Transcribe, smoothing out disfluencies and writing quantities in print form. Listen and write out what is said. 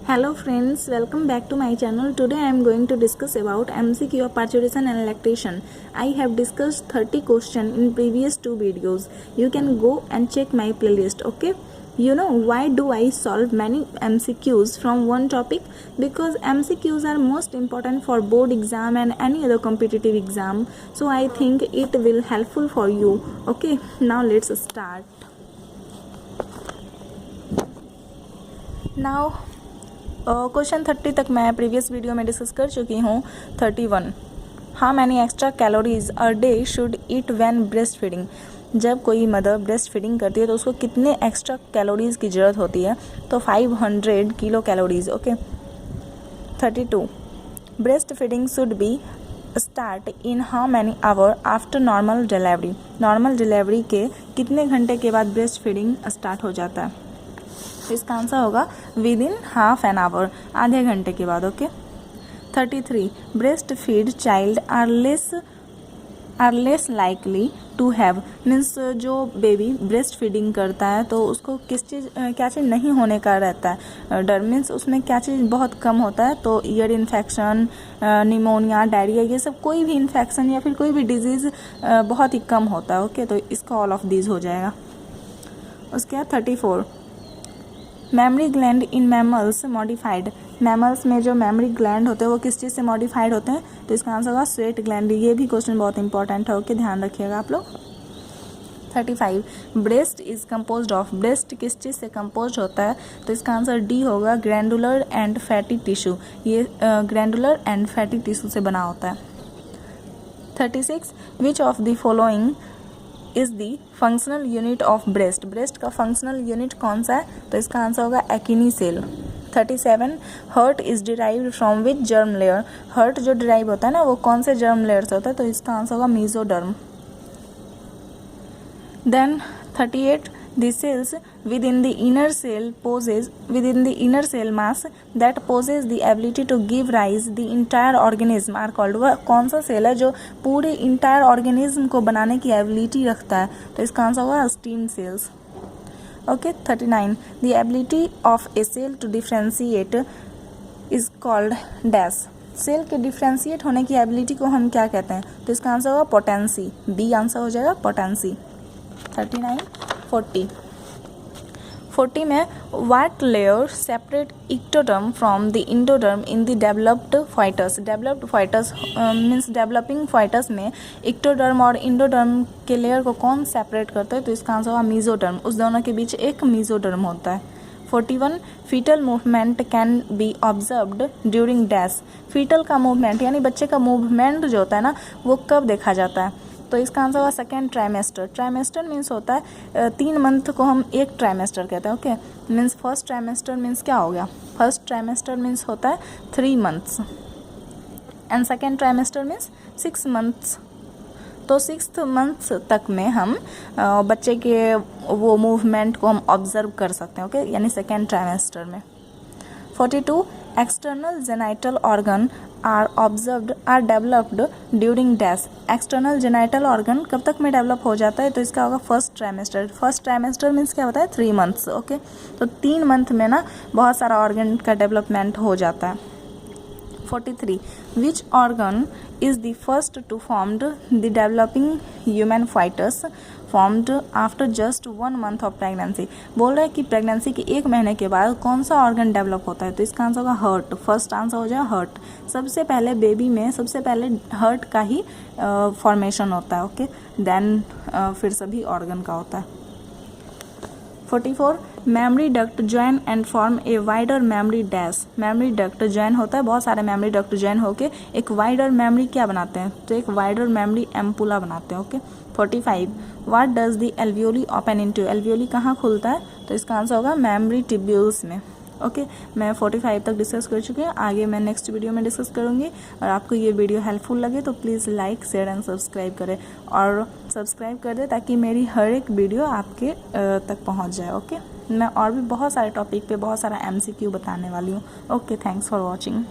Hello friends, welcome back to my channel. Today I am going to discuss about MCQ of parturition and lactation. I have discussed 30 questions in previous two videos. You can go and check my playlist, okay? You know why do I solve many MCQs from one topic? Because MCQs are most important for board exam and any other competitive exam. So I think it will helpful for you. Okay, now let's start. Now question 30 तक मैं previous video में discuss कर चुकी हूँ. 31 how many extra calories a day should eat when breast feeding. जब कोई mother breast feeding करती है तो उसको कितने एक्स्ट्रा कैलोरीज की ज़रूरत होती है? तो 500 kilo calories. Okay. 32 breast feeding should be start in how many hour after normal delivery. Normal delivery के कितने घंटे के बाद ब्रेस्ट फीडिंग स्टार्ट हो जाता है? इसका आंसर होगा within half an hour, आधे घंटे के बाद. Okay. 33 breast feed child are less likely to have. Means जो बेबी ब्रेस्ट फीडिंग करता है तो उसको क्या चीज़ नहीं होने का रहता है? डर. मीन्स उसमें क्या चीज़ बहुत कम होता है? तो ईयर इन्फेक्शन, निमोनिया, डायरिया, ये सब कोई भी इन्फेक्शन या फिर कोई भी डिजीज़ बहुत ही कम होता है. ओके. तो इसका ऑल ऑफ दीज हो जाएगा. उसके बाद 34 mammary gland in mammals modified. Mammals में जो मेमरी ग्लैंड होते हैं वो किस चीज़ से मॉडिफाइड होते हैं? तो इसका आंसर होगा स्वेट ग्लैंड. ये भी क्वेश्चन बहुत इंपॉर्टेंट है. ओके, ध्यान रखिएगा आप लोग. 35 breast is composed of. Breast किस चीज़ से कम्पोज होता है? तो इसका आंसर डी होगा ग्रैंडुलर एंड फैटी टिश्यू. ये ग्रैंडुलर एंड फैटी टिश्यू से बना होता है. 36 which of the following is the functional unit of breast. Breast का फंक्शनल यूनिट कौन सा है? तो इसका आंसर होगा acini cell. 37 heart is derived from which germ layer. Heart जो डिराइव होता है ना वो कौन से जर्म लेयर से होता है? तो इसका आंसर होगा mesoderm. Then 38 the cells within the inner cell mass that possess the ability to give rise the entire organism are called. वह कौन सा सेल है जो पूरे इंटायर ऑर्गेनिज्म को बनाने की एबिलिटी रखता है? तो इसका आंसर होगा stem cells. Okay. 39 the ability of a cell to differentiate is called dash. Cell के डिफ्रेंशिएट होने की एबिलिटी को हम क्या कहते हैं? तो इसका आंसर होगा पोटेंसी. बी आंसर हो जाएगा पोटेंसी. 39 40 में what layer separate ectoderm from the endoderm in the developed foetus. Developed foetus means developing foetus में इक्टोडर्म और इंडोडर्म के लेयर को कौन सेपरेट करता है? तो इसका आंसर होगा मीजोडर्म. उस दोनों के बीच एक मीजोडर्म होता है. 41 fetal movement can be observed during dash. Fetal का मूवमेंट यानी बच्चे का मूवमेंट जो होता है ना वो कब देखा जाता है? तो इसका आंसर होगा सेकेंड ट्राइमेस्टर. ट्राइमेस्टर मीन्स होता है 3 मंथ को हम एक ट्राइमेस्टर कहते हैं. Okay. Means first trimester means क्या हो गया? फर्स्ट ट्राइमेस्टर मीन्स होता है 3 months and second trimester means 6 months. तो 6th मंथ्स तक में हम बच्चे के वो मूवमेंट को हम ऑब्जर्व कर सकते हैं. ओके. यानी सेकेंड ट्राइमेस्टर में. 42 external genital organ are developed during dash. External genital organ कब तक में डेवलप हो जाता है? तो इसका होगा first trimester. First trimester means क्या होता है? 3 मंथ्स. ओके. तो 3 मंथ में ना बहुत सारा ऑर्गन का डेवलपमेंट हो जाता है. 43 which organ is the first to formed the developing human foetus formed after just 1 month of pregnancy. बोल रहा है कि प्रेगनेंसी के 1 महीने के बाद कौन सा ऑर्गन डेवलप होता है? तो इसका आंसर होगा हर्ट. फर्स्ट आंसर हो जाएगा हर्ट. सबसे पहले बेबी में सबसे पहले हर्ट का ही फॉर्मेशन होता है. ओके. देन फिर सभी ऑर्गन का होता है. 44 mammary duct join and form a wider memory dash. Mammary duct join होता है, बहुत सारे मेमरी डक्ट ज्वाइन होके एक वाइडर मेमरी क्या बनाते हैं? तो एक वाइडर मेमरी एम्पुला बनाते हैं. Okay. 45 what does the alveoli open into. Alveoli कहाँ खुलता है? तो इसका आंसर होगा मेमरी ट्यूब्यूल्स में. ओके. मैं 45 तक डिस्कस कर चुकी हूँ. आगे मैं नेक्स्ट वीडियो में डिस्कस करूँगी. और आपको ये वीडियो हेल्पफुल लगे तो please like, share and subscribe करें. और सब्सक्राइब कर दें ताकि मेरी हर एक वीडियो आपके तक पहुँच जाए. ओके. मैं और भी बहुत सारे टॉपिक पे बहुत सारा MCQ बताने वाली हूँ. ओके. Thanks for watching.